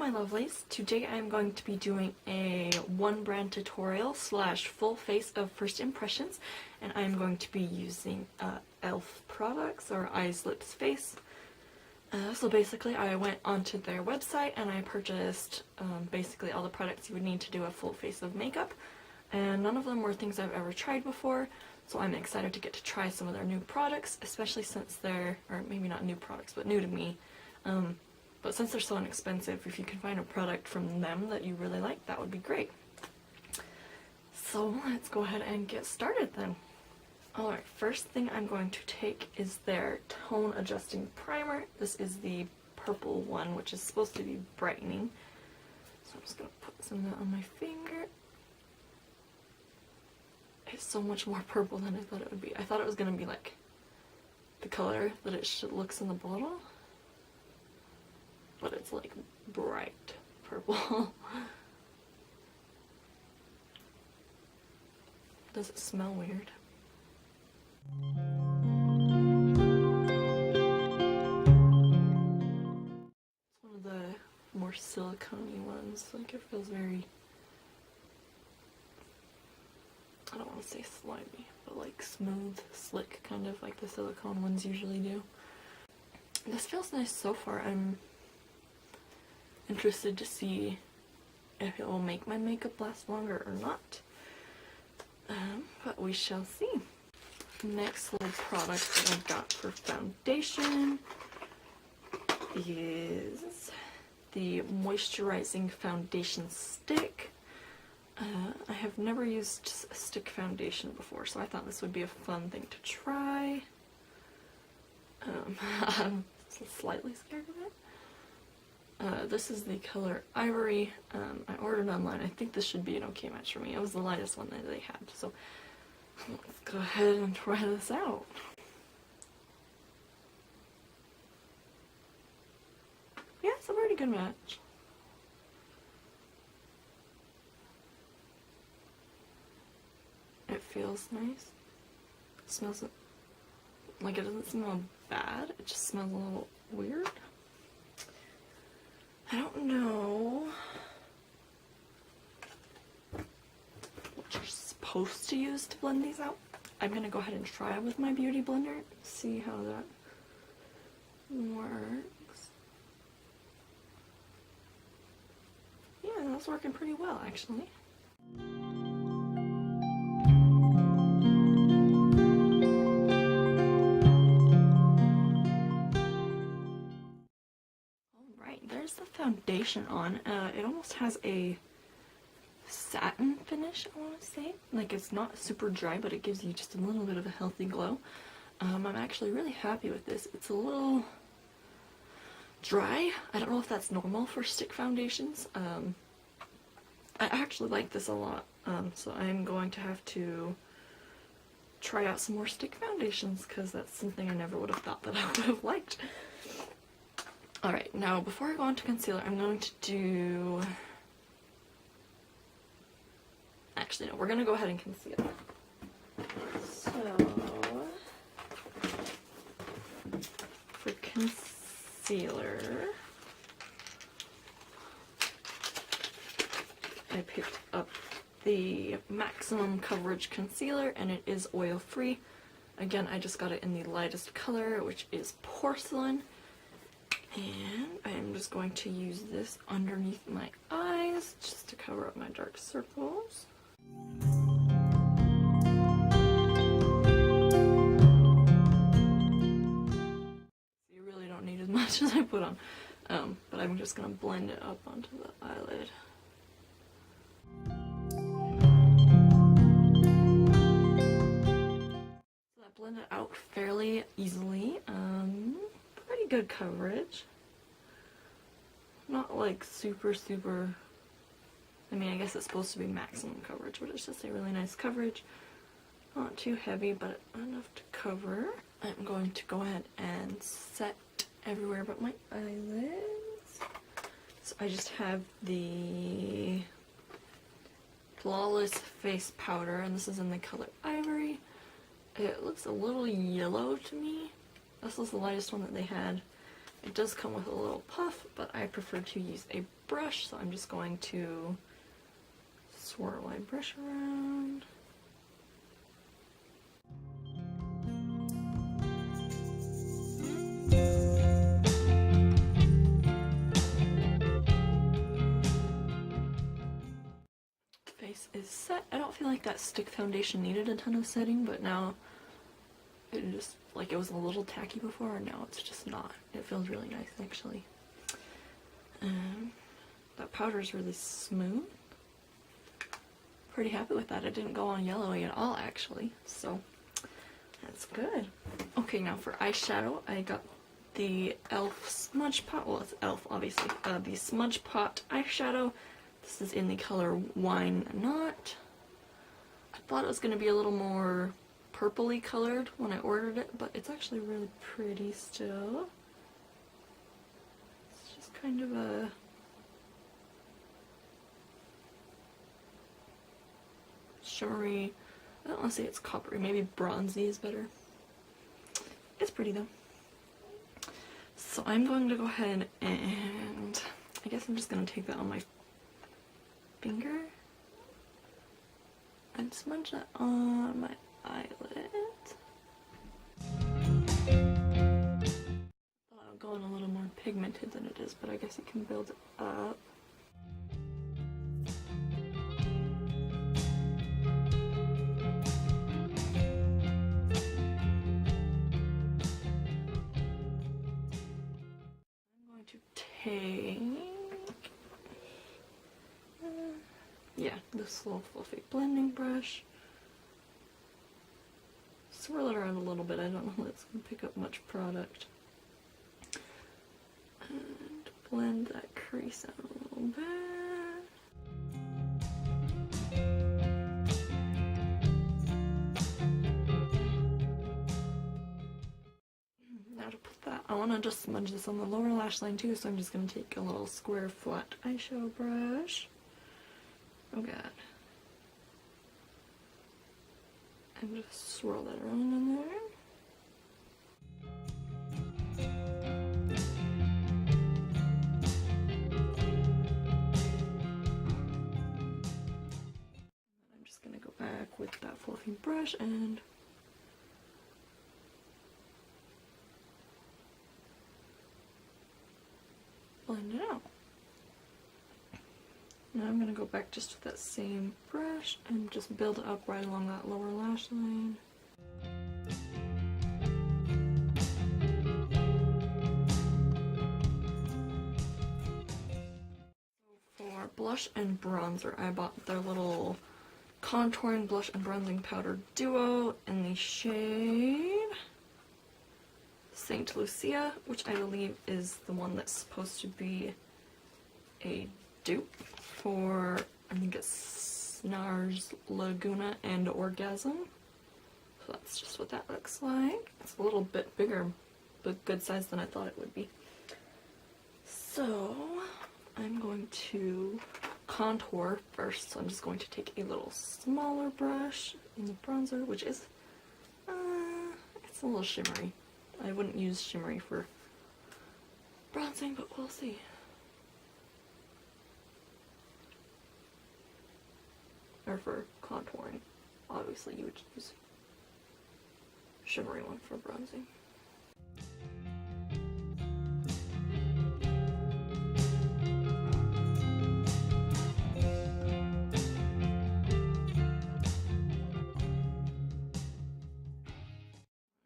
my lovelies. Today I'm going to be doing a one brand tutorial slash full face of first impressions, and I'm going to be using e.l.f. products, or eyes, lips, face. So basically I went onto their website and I purchased basically all the products you would need to do a full face of makeup, and none of them were things I've ever tried before, so I'm excited to get to try some of their new products, especially since they're, or maybe not new products, but new to me. But since they're so inexpensive, if you can find a product from them that you really like, that would be great. So let's go ahead and get started then. Alright, first thing I'm going to take is their tone adjusting primer. This is the purple one, which is supposed to be brightening. So I'm just going to put some of that on my finger. It's so much more purple than I thought it would be. I thought it was going to be like the color that it looks in the bottle. But it's like bright purple. Does it smell weird? It's one of the more silicone-y ones. Like, it feels very, I don't want to say slimy, but like smooth, slick, kind of like the silicone ones usually do. This feels nice so far. I'm interested to see if it will make my makeup last longer or not, but we shall see. Next little product that I got for foundation is the Moisturizing Foundation Stick. I have never used a stick foundation before, so I thought this would be a fun thing to try. I'm slightly scared of it. This is the color Ivory. I ordered online. I think this should be an okay match for me. It was the lightest one that they had, so let's go ahead and try this out. Yeah, it's a pretty good match. It feels nice. It smells like, it doesn't smell bad. It just smells a little weird. I don't know what you're supposed to use to blend these out. I'm gonna go ahead and try it with my beauty blender, see how that works. Yeah, that's working pretty well, actually. There's the foundation on. It almost has a satin finish, I want to say. Like, it's not super dry, but it gives you just a little bit of a healthy glow. I'm actually really happy with this. It's a little dry. I don't know if that's normal for stick foundations. I actually like this a lot, so I'm going to have to try out some more stick foundations, because that's something I never would have thought that I would have liked. Alright, now before I go on to concealer, I'm going to do... Actually, no, we're going to go ahead and conceal. So, for concealer, I picked up the Maximum Coverage Concealer, and it is oil-free. Again, I just got it in the lightest color, which is Porcelain. And I'm just going to use this underneath my eyes just to cover up my dark circles. You really don't need as much as I put on, but I'm just going to blend it up onto the eyelid. So that blended out fairly easily. Pretty good coverage. Not like super, I mean, I guess it's supposed to be maximum coverage, but it's just a really nice coverage. Not too heavy, but enough to cover. I'm going to go ahead and set everywhere but my eyelids. So I just have the Flawless Face Powder, and this is in the color Ivory. It looks a little yellow to me. This was the lightest one that they had. It does come with a little puff, but I prefer to use a brush, so I'm just going to swirl my brush around. Face is set. I don't feel like that stick foundation needed a ton of setting, but now it just, like, it was a little tacky before, and now it's just not. It feels really nice, actually. That powder is really smooth. Pretty happy with that. It didn't go on yellowy at all, actually, so that's good. Okay, now for eyeshadow, I got the e.l.f. Smudge Pot. Well, it's e.l.f. obviously. The Smudge Pot eyeshadow. This is in the color Wine Not. I thought it was going to be a little more purpley colored when I ordered it, but it's actually really pretty still. It's just kind of a shimmery, I don't want to say it's coppery, maybe bronzy is better. It's pretty though. So I'm going to go ahead and I guess I'm just going to take that on my finger and smudge that on my eyelid. Thought I would go in a little more pigmented than it is, but I guess you can build it up. I'm going to take this little fluffy blending brush. Swirl it around a little bit. I don't know if it's going to pick up much product. And blend that crease out a little bit. Now to put that, I want to just smudge this on the lower lash line too, so I'm just going to take a little square flat eyeshadow brush. Oh god. And just swirl that around in there. I'm just gonna go back with that fluffy brush and blend it out. Now I'm going to go back just with that same brush and just build it up right along that lower lash line. For blush and bronzer, I bought their little contouring blush and bronzing powder duo in the shade Saint Lucia, which I believe is the one that's supposed to be a dupe for, I think it's Snars, Laguna, and Orgasm. So that's just what that looks like. It's a little bit bigger, but good size than I thought it would be. So I'm going to contour first. So I'm just going to take a little smaller brush in the bronzer, which is, it's a little shimmery. I wouldn't use shimmery for bronzing, but we'll see. Or for contouring. Obviously you would use shimmery one for bronzing.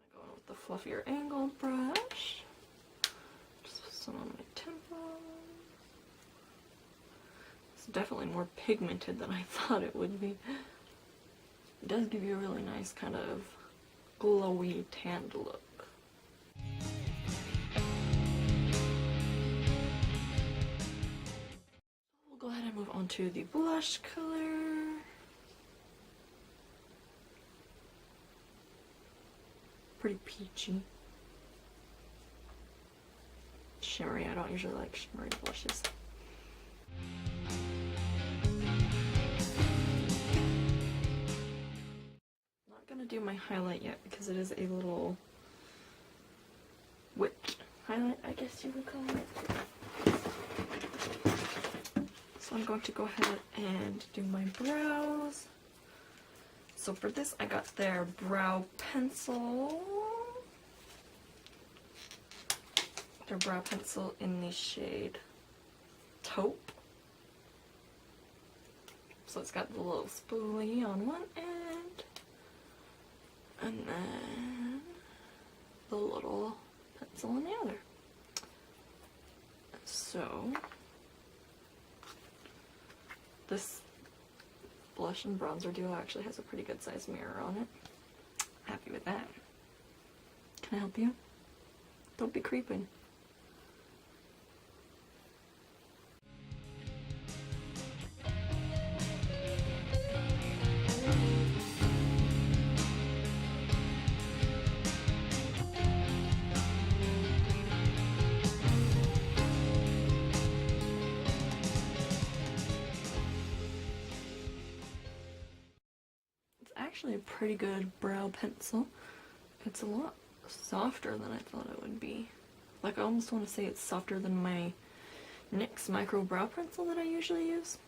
I'm going with the fluffier angled brush. Just put some on my temple. Definitely more pigmented than I thought it would be. It does give you a really nice kind of glowy tanned look. We'll go ahead and move on to the blush color. Pretty peachy. Shimmery. I don't usually like shimmery blushes. Gonna do my highlight yet because it is a little whipped highlight. highlight, I guess you would call it. So I'm going to go ahead and do my brows. So for this, I got their brow pencil. Their brow pencil in the shade Taupe. So it's got the little spoolie on one end, and then the little pencil on the other. So this blush and bronzer duo actually has a pretty good sized mirror on it. Happy with that. Can I help you? Don't be creeping. Actually a pretty good brow pencil. It's a lot softer than I thought it would be. Like, I almost want to say it's softer than my NYX micro brow pencil that I usually use.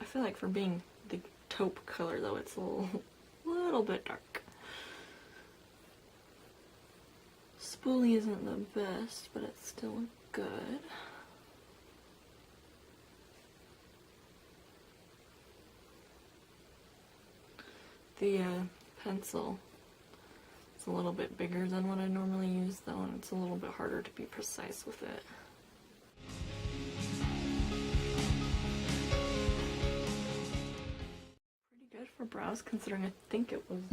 I feel like for being the taupe color though, it's a little bit dark. Spoolie isn't the best, but it's still good. The pencil is a little bit bigger than what I normally use though, and it's a little bit harder to be precise with it. Pretty good for brows considering I think it was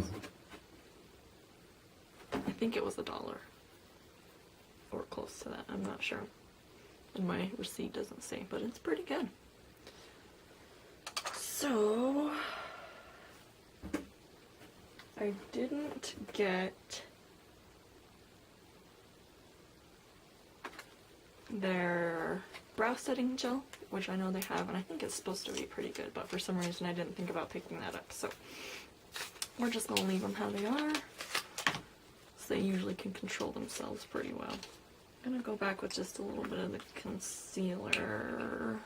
$1 or close to that. I'm not sure. And my receipt doesn't say, but it's pretty good. So I didn't get their brow setting gel, which I know they have, and I think it's supposed to be pretty good, but for some reason I didn't think about picking that up, so we're just going to leave them how they are, so they usually can control themselves pretty well. I'm going to go back with just a little bit of the concealer.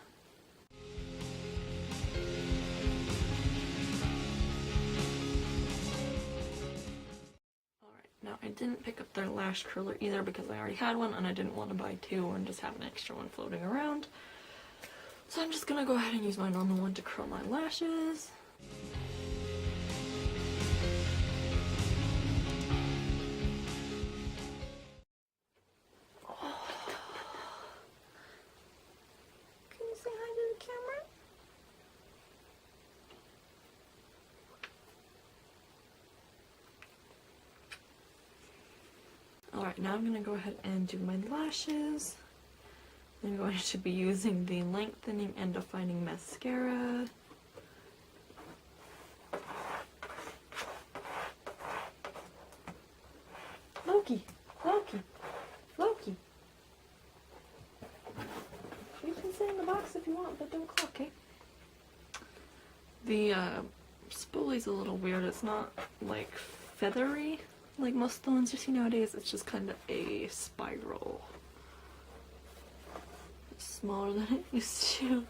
Now, I didn't pick up their lash curler either because I already had one and I didn't want to buy two and just have an extra one floating around. So I'm just going to go ahead and use my normal one to curl my lashes. Oh. Can you say hi to the camera? Alright, now I'm going to go ahead and do my lashes. I'm going to be using the lengthening and defining mascara. Loki! Loki! Loki! You can sit in the box if you want, but don't cluck, okay? The spoolie's a little weird. It's not, like, feathery like most of the ones you see nowadays. It's just kind of a spiral. It's smaller than it used to.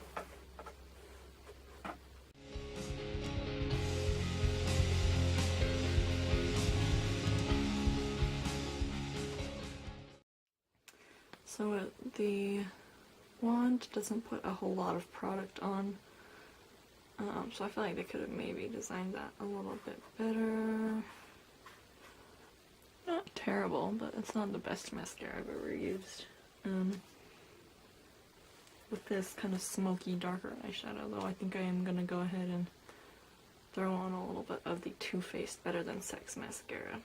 So the wand doesn't put a whole lot of product on, so I feel like they could have maybe designed that a little bit better. Not terrible, but it's not the best mascara I've ever used. With this kind of smoky, darker eyeshadow, though, I think I am going to go ahead and throw on a little bit of the Too Faced Better Than Sex mascara.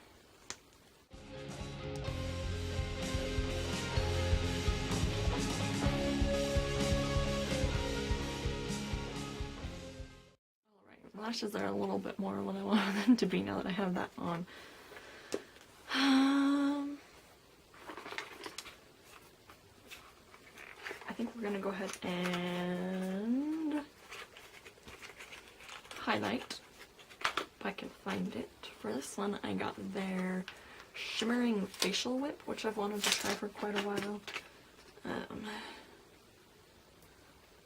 Alright, lashes are a little bit more what I want them to be now that I have that on. I think we're going to go ahead and highlight, if I can find it. For this one, I got their shimmering facial whip, which I've wanted to try for quite a while.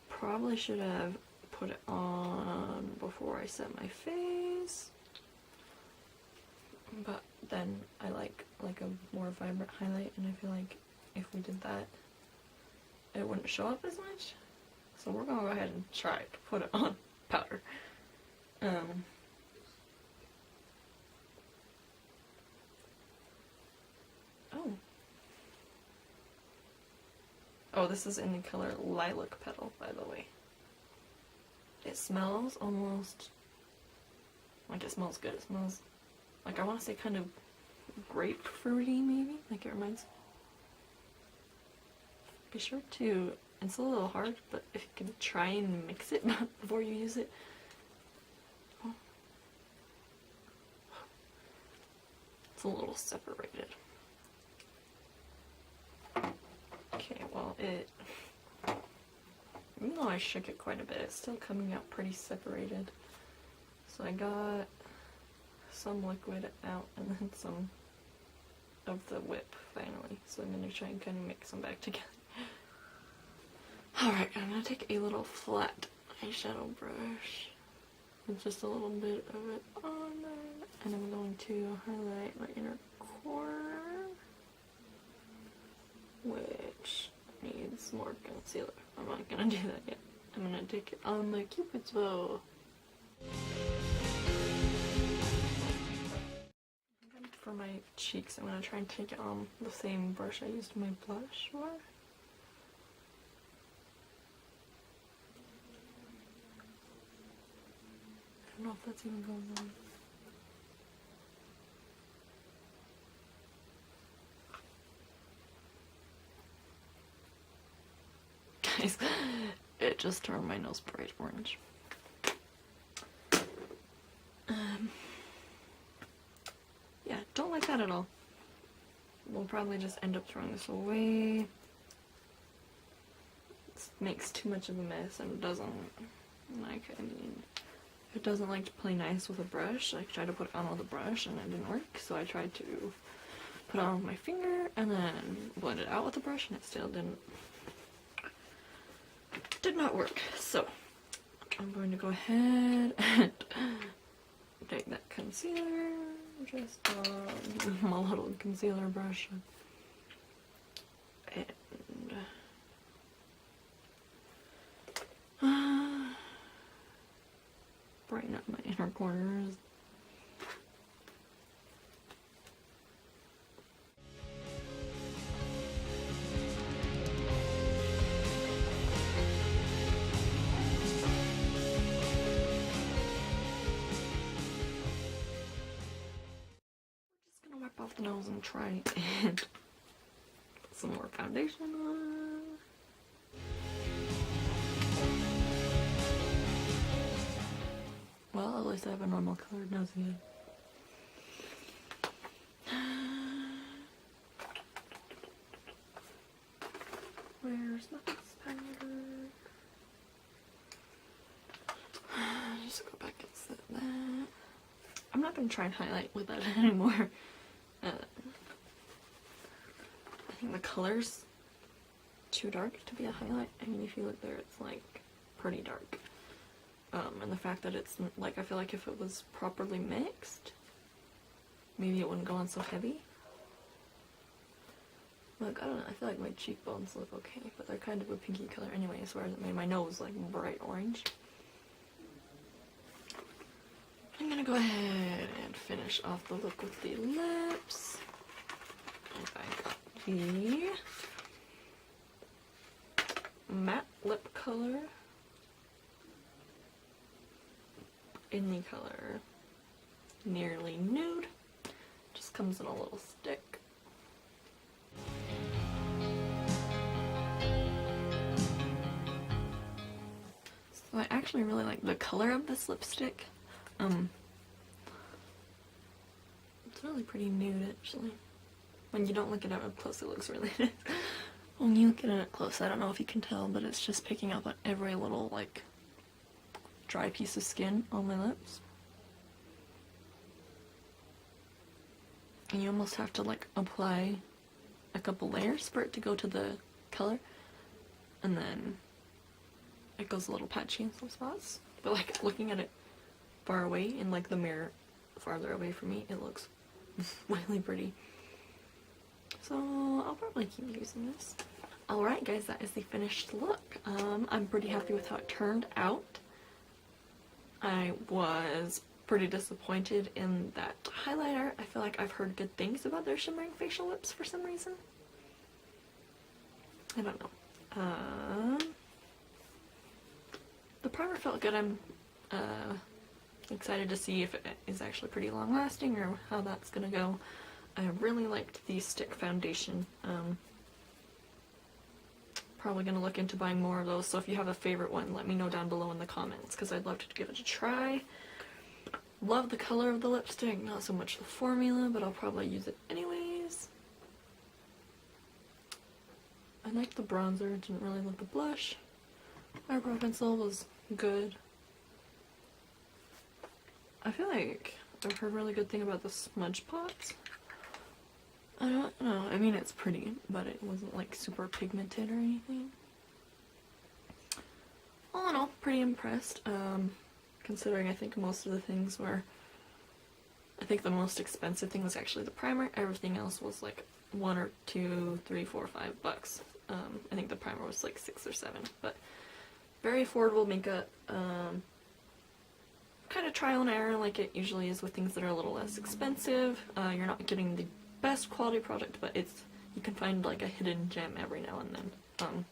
Probably should have put it on before I set my face, but then I like a more vibrant highlight, and I feel like if we did that, it wouldn't show up as much. So we're gonna go ahead and try to put it on powder. Oh, this is in the color Lilac Petal, by the way. It smells almost like it smells good. It smells like, I want to say kind of grapefruity, maybe. Like it reminds. Be sure to. It's a little hard, but if you can try and mix it before you use it. Oh. It's a little separated. Okay, well, even though I shook it quite a bit, it's still coming out pretty separated. So I got some liquid out and then some of the whip finally. So I'm going to try and kind of mix them back together. Alright, I'm going to take a little flat eyeshadow brush with just a little bit of it on there. And I'm going to highlight my inner corner, which needs more concealer. I'm not gonna do that yet. I'm gonna take it on my Cupid's bow. For my cheeks, I'm gonna try and take it on the same brush I used my blush for. I don't know if that's even going on. Guys, it just turned my nose bright orange. Yeah, don't like that at all. We'll probably just end up throwing this away. It makes too much of a mess and it doesn't it doesn't like to play nice with a brush. I tried to put it on with a brush and it didn't work, so I tried to put it on with my finger and then blend it out with a brush and it still did not work. So I'm going to go ahead and take that concealer just on my little concealer brush and brighten up my inner corners. Off the nose and try and put some more foundation on. Well, at least I have a normal colored nose again. Where's my powder? Just go back and set that. I'm not going to try and highlight with that anymore. I think the color's too dark to be a highlight. I mean, if you look there, it's like pretty dark. And the fact that it's like, I feel like if it was properly mixed, maybe it wouldn't go on so heavy. Look, I don't know, I feel like my cheekbones look okay, but they're kind of a pinky color anyways, whereas it made my nose like bright orange. I'm gonna go ahead and finish off the look with the lips. And I got the matte lip color in the color Nearly Nude. Just comes in a little stick. So I actually really like the color of this lipstick. It's really pretty nude actually. When you don't look at it up close, it looks really nice. When you look at it up close, I don't know if you can tell, but it's just picking up on every little like dry piece of skin on my lips. and you almost have to like apply a couple layers for it to go to the color, and then it goes a little patchy in some spots. But like looking at it far away in like the mirror farther away from me, it looks really pretty. So I'll probably keep using this. Alright guys, that is the finished look. I'm pretty happy with how it turned out. I was pretty disappointed in that highlighter. I feel like I've heard good things about their shimmering facial lips for some reason. I don't know. The primer felt good. I'm excited to see if it is actually pretty long lasting or how that's gonna go. I really liked the stick foundation. Probably gonna look into buying more of those, so if you have a favorite one, let me know down below in the comments, because I'd love to give it a try. Love the color of the lipstick, not so much the formula, but I'll probably use it anyways. I liked the bronzer, didn't really love the blush. Eyebrow pencil was good. I feel like I've heard really good thing about the smudge pots. I don't know, I mean it's pretty, but it wasn't like super pigmented or anything. All in all, pretty impressed, considering I think most of the things were, I think the most expensive thing was actually the primer. Everything else was like $1 or $2, $3, $4, $5. I think the primer was like $6 or $7, but very affordable makeup. Kind of trial and error like it usually is with things that are a little less expensive. You're not getting the best quality product, but it's, you can find like a hidden gem every now and then.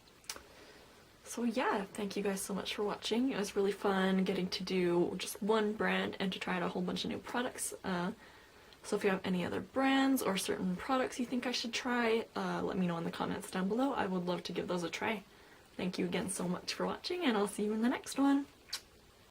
So yeah, thank you guys so much for watching. It was really fun getting to do just one brand and to try out a whole bunch of new products. So if you have any other brands or certain products you think I should try, let me know in the comments down below. I would love to give those a try. Thank you again so much for watching, and I'll see you in the next one.